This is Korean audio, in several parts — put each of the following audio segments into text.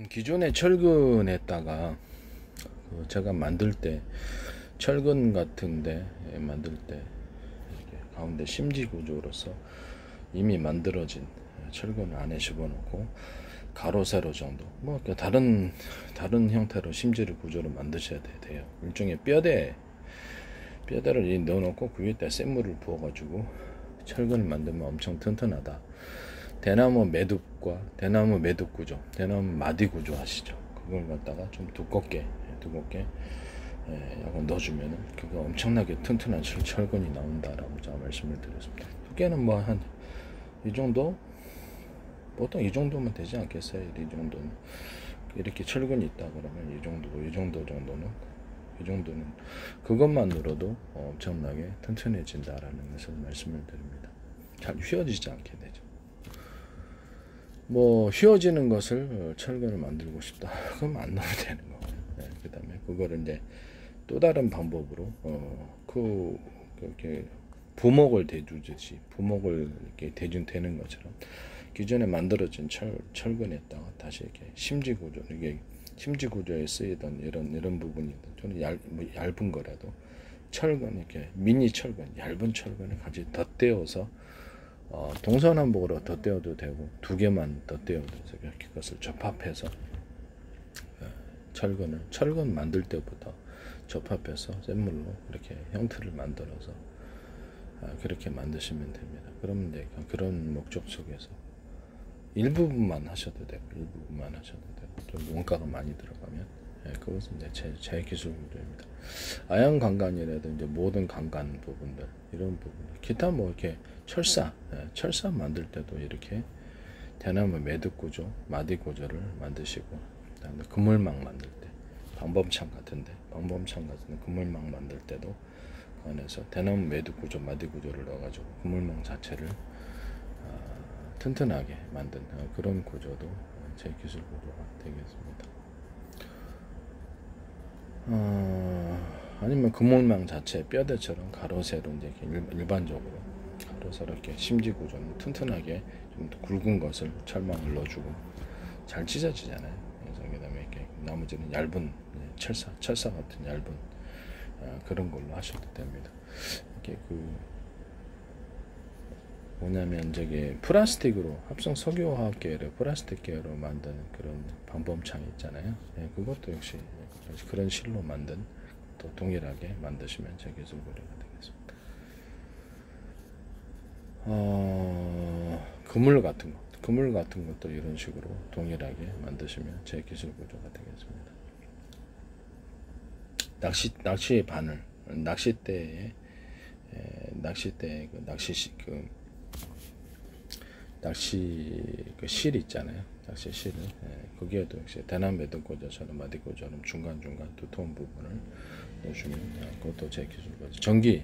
기존에 철근에다가 제가 만들 때 철근 같은데 만들 때 이렇게 가운데 심지 구조로서 이미 만들어진 철근 안에 집어넣고 가로 세로 정도 뭐 다른 형태로 심지를 구조로 만드셔야 돼요. 일종의 뼈대를 넣어놓고 그 위에다 센물을 부어가지고 철근을 만들면 엄청 튼튼하다. 대나무 매듭과 대나무 매듭 구조, 대나무 마디 구조 아시죠? 그걸 갖다가 좀 두껍게 약간 넣어주면은 그거 엄청나게 튼튼한 철근이 나온다라고 제가 말씀을 드렸습니다. 두께는 뭐 한 이 정도, 보통 이 정도면 되지 않겠어요? 이 정도는 이렇게 철근이 있다 그러면 이 정도는 그것만으로도 엄청나게 튼튼해진다라는 것을 말씀을 드립니다. 잘 휘어지지 않게 되죠. 뭐 휘어지는 것을 철근을 만들고 싶다 그럼 안 넣어도 되는 거고요. 그 다음에 그거를 이제 또 다른 방법으로 이렇게 부목을 대주듯이 부목을 이렇게 대준되는 것처럼 기존에 만들어진 철근에다가 다시 이렇게 심지 구조, 이게 심지 구조에 쓰이던 이런 부분이 저는 얇은 거라도 철근, 이렇게 미니 철근, 얇은 철근을 같이 덧대어서 동서남북으로 덧대어도 되고 두 개만 덧대어도 돼서 이렇게 그것을 접합해서 철근 만들 때부터 접합해서 샘물로 이렇게 형태를 만들어서 그렇게 만드시면 됩니다. 그러면 이제 그런 목적 속에서 일부분만 하셔도 되고 좀 원가가 많이 들어가면 그것은 이제 제 기술 구조입니다. 아양 강간이라도 이제 모든 강간 부분들 이런 부분 기타 뭐 이렇게 철사 만들 때도 이렇게 대나무 매듭 구조, 마디 구조를 만드시고 그다음에 그물망 만들 때 방범창 같은데 그물망 만들 때도 그 안에서 대나무 매듭 구조, 마디 구조를 넣어가지고 그물망 자체를 튼튼하게 만든 그런 구조도 제 기술 구조가 되겠습니다. 아니면 그물망 자체 뼈대처럼 가로 세로 이제 일반적으로 가로 세로 이렇게 심지 구조는 튼튼하게 좀 굵은 것을 철망을 넣어주고 잘 찢어지잖아요. 그래서 그다음에 이렇게 나머지는 얇은 철사 같은 얇은 그런 걸로 하셔도 됩니다. 이렇게 뭐냐면 저기 플라스틱으로 합성 석유화학 계열의 플라스틱 계열로 만든 그런 방범창 있잖아요. 그것도 역시 그런 실로 만든 또 동일하게 만드시면 제 기술 고려가 되겠습니다. 그물 같은 것도 이런 식으로 동일하게 만드시면 제 기술 구조가 되겠습니다. 낚시의 바늘, 낚싯대 낚시 실 있잖아요. 낚시 실을 거기에도 역시 대나무 매듭 구조처럼 마디 구조처럼 중간 두터운 부분을 넣어주면 그것도 제 기술거죠.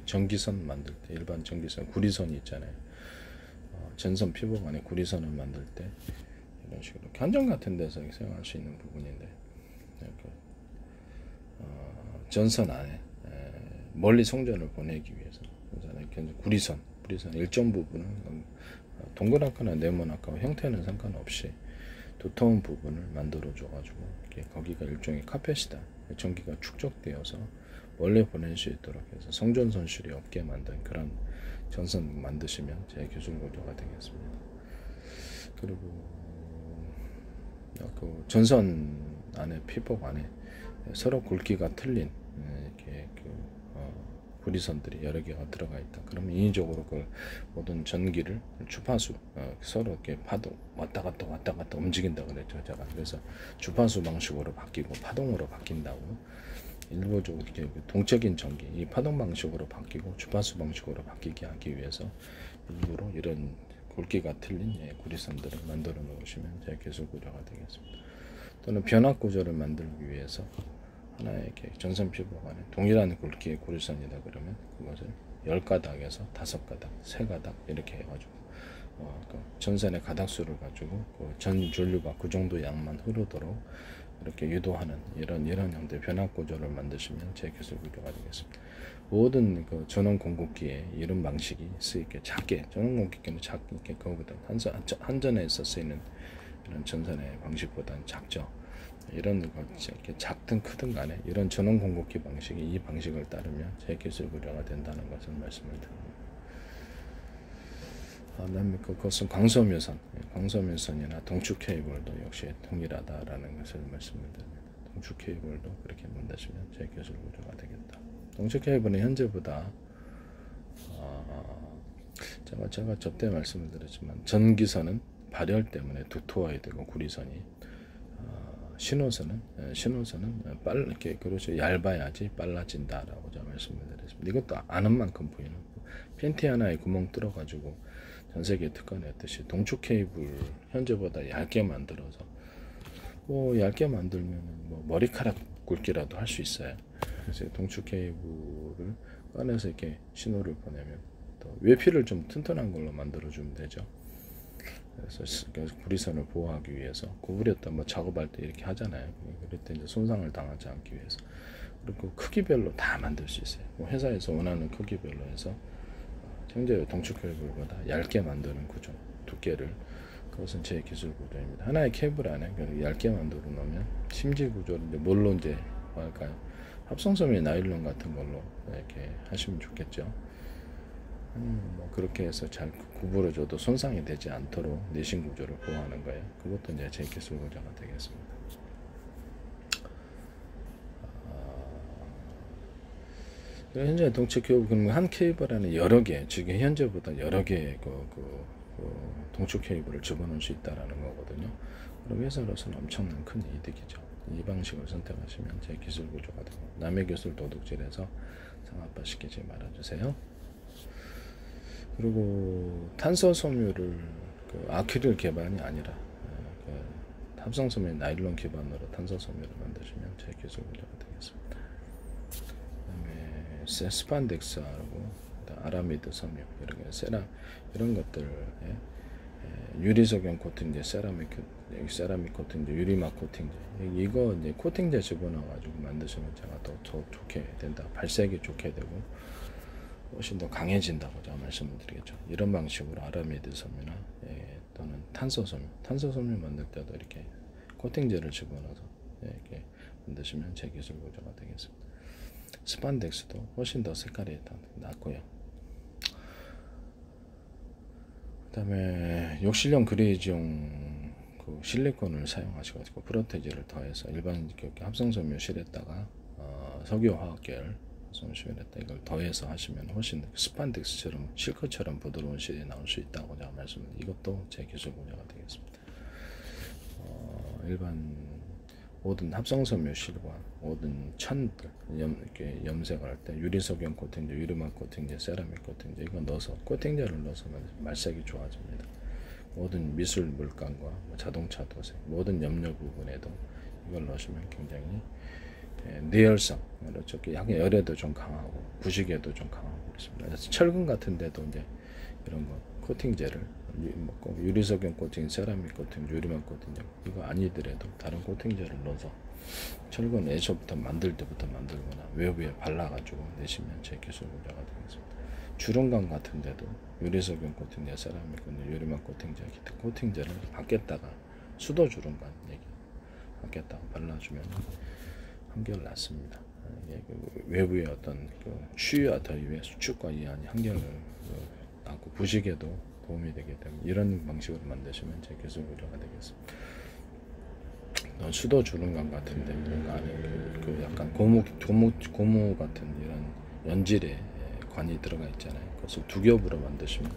전기선 만들 때 일반 전기선 구리선이 있잖아요. 전선 피복 안에 구리선을 만들 때 이런 식으로 견전 같은 데서 사용할 수 있는 부분인데 전선 안에 멀리 송전을 보내기 위해서 구리선 일정 부분은 동그랗거나 네모나거나 형태는 상관없이 두터운 부분을 만들어 줘가지고 거기가 일종의 카펫이다. 전기가 축적되어서 멀리 보낼 수 있도록 해서 송전 손실이 없게 만든 그런 전선 만드시면 제 기술 구조가 되겠습니다. 그리고 그 전선 안에 피복 안에 서로 굵기가 틀린 이렇게 구리선들이 여러 개가 들어가 있다. 그러면 인위적으로 그 모든 전기를 주파수 서로 이렇게 파동 왔다 갔다 움직인다 그랬죠. 제가 그래서 주파수 방식으로 바뀌고 파동으로 바뀐다고 일부적으로 이렇게 동적인 전기 이 파동 방식으로 바뀌고 주파수 방식으로 바뀌게 하기 위해서 일부러 이런 굵기가 틀린 구리선들을 만들어 놓으시면 제 기술 구조가 되겠습니다. 또는 변압 구조를 만들기 위해서 하나의 이렇게 전선 피복 안에 동일한 굵기의 구리선이다 그러면 그것을 10가닥에서 5가닥, 3가닥 이렇게 해가지고 그 전선의 가닥수를 가지고 그 전 전류가 그 정도 양만 흐르도록 이렇게 유도하는 이런 형태의 변압 구조를 만드시면 제 기술 구조가 되겠습니다. 모든 그 전원 공급기에 이런 방식이 쓰이게 작게 전원 공급기는 작게 거기다 한전에서 쓰이는 이런 전선의 방식보다는 작죠. 이런 거 이렇게 작든 크든 간에 이런 전원 공급기 방식이 이 방식을 따르면 재기술 구조가 된다는 것을 말씀을 드립니다. 그다음에 그것은 광섬유선, 광섬유선이나 동축 케이블도 역시 동일하다라는 것을 말씀을 드립니다. 동축 케이블도 그렇게 만드시면 재기술 구조가 되겠다. 동축 케이블은 현재보다 제가 저때 말씀을 드렸지만 전기선은 발열 때문에 두터워야 되고 구리선이 신호선은 이렇게 그렇죠, 얇아야지 빨라진다라고 제가 말씀을 드렸습니다. 이것도 아는 만큼 보이는 팬티 하나에 구멍 뚫어가지고 전 세계 특허냈듯이 동축 케이블 현재보다 얇게 만들어서 얇게 만들면 머리카락 굵기라도 할 수 있어요. 그래서 동축 케이블을 꺼내서 이렇게 신호를 보내면 또 외피를 좀 튼튼한 걸로 만들어주면 되죠. 그래서 구리선을 보호하기 위해서 구부렸다 작업할 때 이렇게 하잖아요. 그럴 때 이제 손상을 당하지 않기 위해서. 그리고 크기별로 다 만들 수 있어요. 회사에서 원하는 크기별로 해서 현재 동축 케이블보다 얇게 만드는 구조, 두께를, 그것은 제 기술 구조입니다. 하나의 케이블 안에 얇게 만들어 놓으면 심지 구조를 뭘로 이제 할까요? 합성섬유 나일론 같은 걸로 이렇게 하시면 좋겠죠. 그렇게 해서 잘 구부러져도 손상이 되지 않도록 내신 구조를 보호하는 거예요. 그것도 이제 제 기술 구조가 되겠습니다. 현재 동축 케이블 한 케이블 안에 여러 개, 지금 현재보다 여러 개의 동축 케이블을 집어넣을 수 있다라는 거거든요. 그럼 회사로서는 엄청난 큰 이득이죠. 이 방식을 선택하시면 제 기술 구조가 되고, 남의 기술 도둑질해서 상업화 시키지 말아주세요. 그리고 탄소 섬유를 아크릴 기반이 아니라 합성 섬유 나일론 기반으로 탄소 섬유를 만드시면 제 기술 구조가 되겠습니다. 그다음에 스판덱스하고 아라미드 섬유 이런 것들 유리석용 코팅제, 세라믹 코팅제, 유리막 코팅제, 이거 이제 코팅제 집어넣어가지고 만드시면 제가 더 좋게 된다, 발색이 좋게 되고 훨씬 더 강해진다고 제가 말씀을 드리겠죠. 이런 방식으로 아라미드 섬유나 또는 탄소 섬유 만들 때도 이렇게 코팅제를 집어넣어서 이렇게 만드시면 제 기술 구조가 되겠습니다. 스판덱스도 훨씬 더 색깔이 더 낫고요. 그다음에 욕실용 그레이지용 실리콘을 사용하셔가지고 프로테지를 더해서 일반 합성섬유 실에다가 석유화학계열 섬유실에다 이걸 더해서 하시면 훨씬 스판덱스처럼 실크처럼 부드러운 실이 나올 수 있다고 제가 말씀드립니다. 이것도 제 기술 분야가 되겠습니다. 일반 모든 합성섬유 실과 모든 천들 이렇게 염색을 할 때 유리석용 코팅제, 유리막 코팅제, 세라믹 코팅제 이거 넣어서 코팅제를 넣어서 말색이 좋아집니다. 모든 미술 물감과 자동차 도색 모든 염료 부분에도 이걸 넣으시면 굉장히 내열성, 약간 열에도 좀 강하고 부식에도 좀 강하고 그렇습니다. 그래서 철근 같은 데도 이제 이런 거 코팅제를 유리석용 코팅, 세라믹 코팅, 유리막 코팅 이거 아니더라도 다른 코팅제를 넣어서 철근 애초부터 만들 때부터 만들거나 외부에 발라가지고 내시면 제 기술 구조가 되겠습니다. 주름감 같은 데도 유리석용 코팅제, 세라믹 코팅, 유리막 코팅제, 기타 코팅제를 밖에다가 수도 주름감 밖에다가 발라주면 한결 낫습니다. 외부의 어떤 추위와 더위의 수축과 이하의 한결을 낳고 부식에도 도움이 되기 때문에 이런 방식으로 만드시면 제 기술 구조가 되겠습니다. 수도 주름감 같은데 이런 거 안에 약간 고무 같은 이런 연질의 관이 들어가 있잖아요. 그것을 두 겹으로 만드시면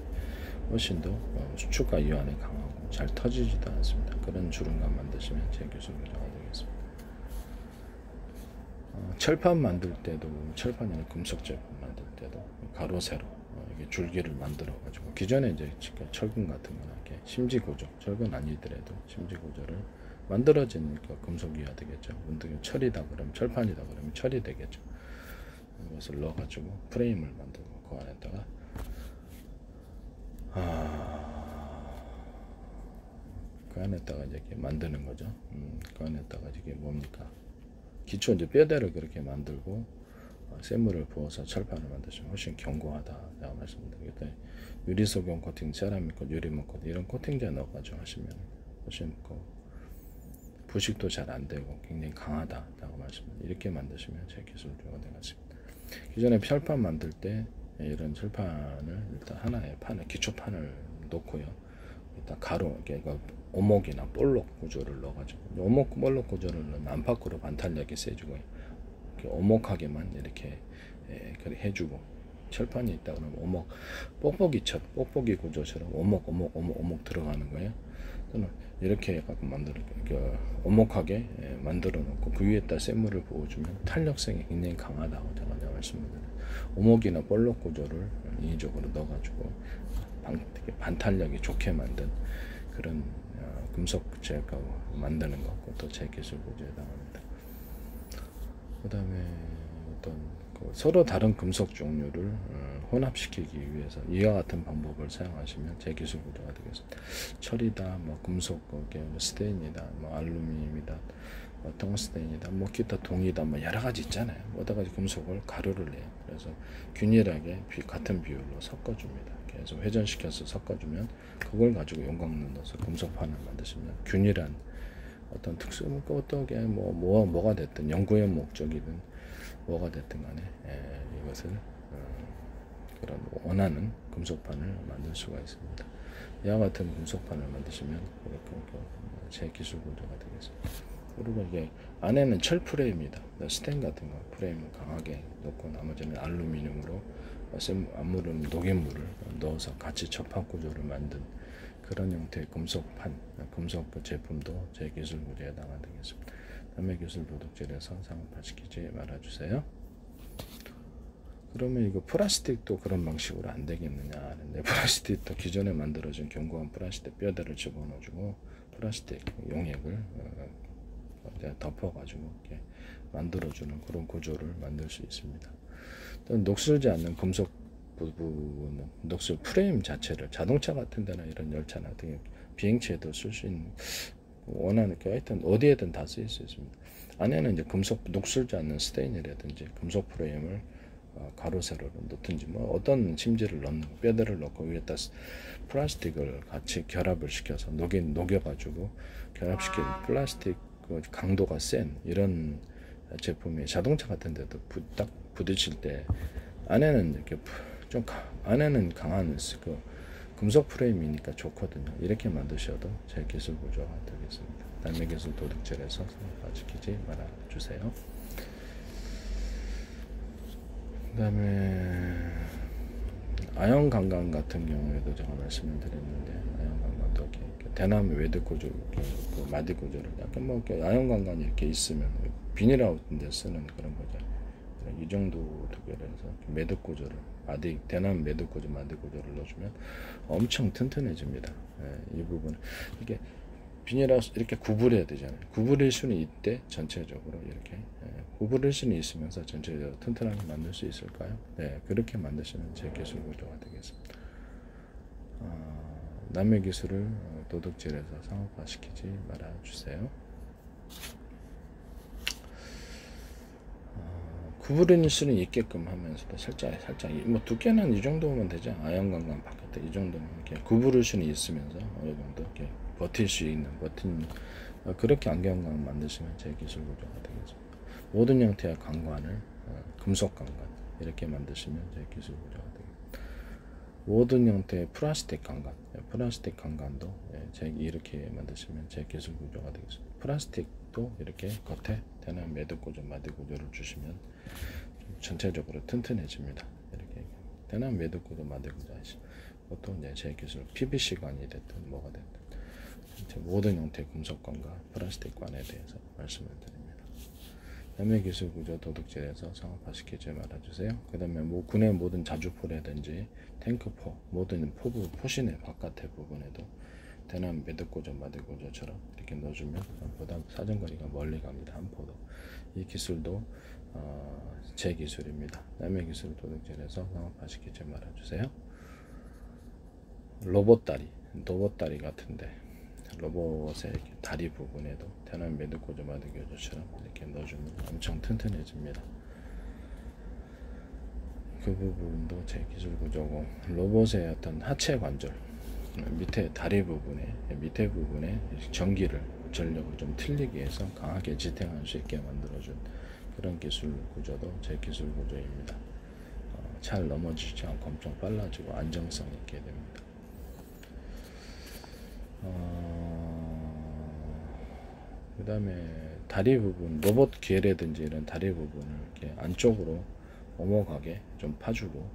훨씬 더 수축과 이완에 강하고 잘 터지지도 않습니다. 그런 주름감 만드시면 제 기술 구조가 되겠습니다. 철판 만들 때도 철판이나 금속 제품 만들 때도 가로 세로 이게 줄기를 만들어 가지고 기존에 이제 철근 같은 거나 이렇게 심지 구조, 철근 아니더라도 심지 구조를 만들어지니까 금속이어야 되겠죠. 문득 철이다 그러면 철판이다 그러면 철이 되겠죠. 이것을 넣어 가지고 프레임을 만들고 그 안에다가 그 안에다가 이제 이렇게 만드는 거죠. 그 안에다가 이게 뭡니까? 기초 이제 뼈대를 그렇게 만들고 샘물을 부어서 철판을 만드시면 훨씬 견고하다. 제가 말씀드리겠다. 유리석용 코팅, 세라믹 코팅, 유리막 코팅 이런 코팅제 넣어가지고 하시면 훨씬 부식도 잘 안 되고 굉장히 강하다라고 말씀드립니다. 이렇게 만드시면 제 기술주가 되겠습니다. 기존에 철판 만들 때 이런 철판을 일단 하나의 판을 기초판을 놓고요. 일단 가로 그러니까 오목이나 볼록 구조를 넣어가지고 오목 볼록 구조를 넣으면 안팎으로 반탄력이 세지고요. 이렇게 오목하게만 이렇게 해주고 철판이 있다 그러면 오목 뽁뽁이 구조처럼 오목 들어가는 거예요. 또는 이렇게 갖고 오목하게 만들어 놓고 그 위에다 쇠물을 부어주면 탄력성이 굉장히 강하다고 제가 말씀드려요. 오목이나 볼록 구조를 인위적으로 넣어가지고 반탄력이 좋게 만든 그런 금속 제가 만드는 거, 그것도 제 기술 구조에 해당합니다. 그 다음에 어떤 서로 다른 금속 종류를 혼합시키기 위해서 이와 같은 방법을 사용하시면 제 기술 구조가 되겠습니다. 철이다, 뭐 금속, 스테인이다, 뭐 알루미늄이다, 뭐 텅스텐이다, 뭐 기타 동이다, 뭐 여러 가지 있잖아요. 여러 가지 금속을 가루를 내요. 그래서 균일하게 같은 비율로 섞어줍니다. 그래서 회전시켜서 섞어주면 그걸 가지고 용광로 넣어서 금속판을 만드시면 균일한 어떤 특수 어떻게 뭐가 됐든 연구의 목적이든 뭐가 됐든 간에 이것을 그런 원하는 금속판을 만들 수가 있습니다. 이와 같은 금속판을 만드시면 제 기술 구조가 되겠습니다. 그리고 이게 안에는 철 프레임이다. 스텐 같은 거 프레임을 강하게 넣고 나머지는 알루미늄으로 암물은 녹인물을 넣어서 같이 접합 구조를 만든 그런 형태의 금속판, 금속 제품도 제 기술 구조에 해당되겠습니다. 남의 기술 도둑질에서 상업화시키지 말아주세요. 그러면 이거 플라스틱도 그런 방식으로 안 되겠느냐 하는데, 플라스틱도 기존에 만들어진 견고한 플라스틱 뼈대를 집어넣어주고 플라스틱 용액을 덮어가지고 이렇게 만들어주는 그런 구조를 만들 수 있습니다. 또 녹슬지 않는 금속 부분은 녹슬 프레임 자체를 자동차 같은 데나 이런 열차나 등 비행체에도 쓸 수 있는 원하는 하여튼 어디에든 다 쓰일 수 있습니다. 안에는 이제 금속 녹슬지 않는 스테인이라든지 금속 프레임을 가로 세로로 넣든지 뭐 어떤 침지를 넣는 뼈대를 넣고 위에다 플라스틱을 같이 결합을 시켜서 녹여가지고 결합시킨 플라스틱 강도가 센 이런 제품이 자동차 같은 데도 딱 부딪힐 때 안에는 이렇게 좀 안에는 강한 금속 프레임이니까 좋거든요. 이렇게 만드셔도 제 기술 구조가 되겠습니다. 남의 기술 도둑질에서 상업화시키지 말아주세요. 그 다음에 아연 강간 같은 경우에도 제가 말씀을 드렸는데, 아연 강간도 이렇게 대나무 외드 구조, 마디 구조를 약간 아연 강간이 이렇게 있으면 비닐하우스 데 쓰는 그런 거죠. 이 정도 두께에서 매듭 구조를 대나무 매듭 구조, 마디 구조를 넣어주면 엄청 튼튼해집니다. 이 부분 이게 비닐하우스 이렇게 구부려야 되잖아요. 구부릴 수는 있대 전체적으로 이렇게 구부릴 수는 있으면서 전체적으로 튼튼하게 만들 수 있을까요? 네, 그렇게 만드시면 제 기술 구조가 되겠습니다. 남의 기술을 도둑질해서 상업화시키지 말아주세요. 구부릴 수는 있게끔 하면서도 살짝 뭐 두께는 이 정도면 되죠. 아연 강간 바깥에 이 정도면 이렇게 구부릴 수는 있으면서 어느 정도 이렇게 버틸 수 있는 그렇게 안경광 만드시면 제 기술 구조가 되겠습니다. 모든 형태의 강관을 금속 강관 이렇게 만드시면 제 기술 구조가 되겠습니다. 모든 형태의 플라스틱 강관도 이렇게 만드시면 제 기술 구조가 되겠습니다. 플라스틱도 이렇게 겉에 대나무 매듭 구조, 마디 구조를 주시면 전체적으로 튼튼해집니다. 이렇게 대나무 매듭 구조, 마디 구조 하시면 보통 이제 제 기술 PVC관이 됐든 뭐가 됐든 모든 형태의 금속관과 플라스틱관에 대해서 말씀을 드립니다. 남의 기술 구조 도둑질에서 상업화시키지 말아주세요. 그 다음에 군의 모든 자주포라든지 탱크포, 모든 포신의 바깥의 부분에도 대나무 매듭 구조, 마디 구조처럼 이렇게 넣어주면 보다 사정거리가 멀리 갑니다. 한 포도. 이 기술도 제 기술입니다. 남의 기술 도둑질에서 상업화시키지 말아주세요. 로봇 다리 같은데 로봇의 이렇게 다리 부분에도 대나무 매듭 구조, 마디 구조처럼 이렇게 넣어주면 엄청 튼튼해집니다. 그 부분도 제 기술 구조고, 로봇의 어떤 하체 관절 밑에 다리 부분에 밑에 부분에 전기를 전력을 좀 틀리게 해서 강하게 지탱할 수 있게 만들어준 그런 기술 구조도 제 기술 구조입니다. 잘 넘어지지 않고 엄청 빨라지고 안정성 있게 됩니다. 그 다음에 다리 부분, 로봇 귀라든지 이런 다리 부분을 이렇게 안쪽으로 넘어가게 좀 파주고,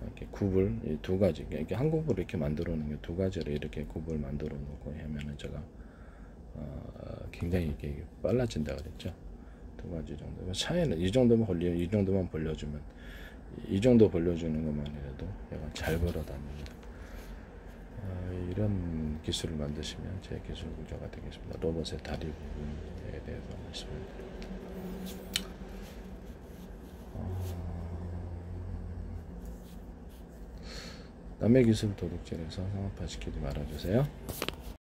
이렇게 굽을 이 두 가지, 이렇게 한 굽을 이렇게 만들어 놓은 게 두 가지를 이렇게 굽을 만들어 놓고 하면은 제가 굉장히 이게 빨라진다 그랬죠. 두 가지 정도. 차이는 이 정도만 이 정도만 벌려주면, 이 정도 벌려주는 것만이라도 얘가 잘 걸어다닙니다. 이런 기술을 만드시면 제 기술 구조가 되겠습니다. 로봇의 다리 부분에 대해서 말씀을 드립니다. 남의 기술 도둑질해서 상업화 시키지 말아주세요.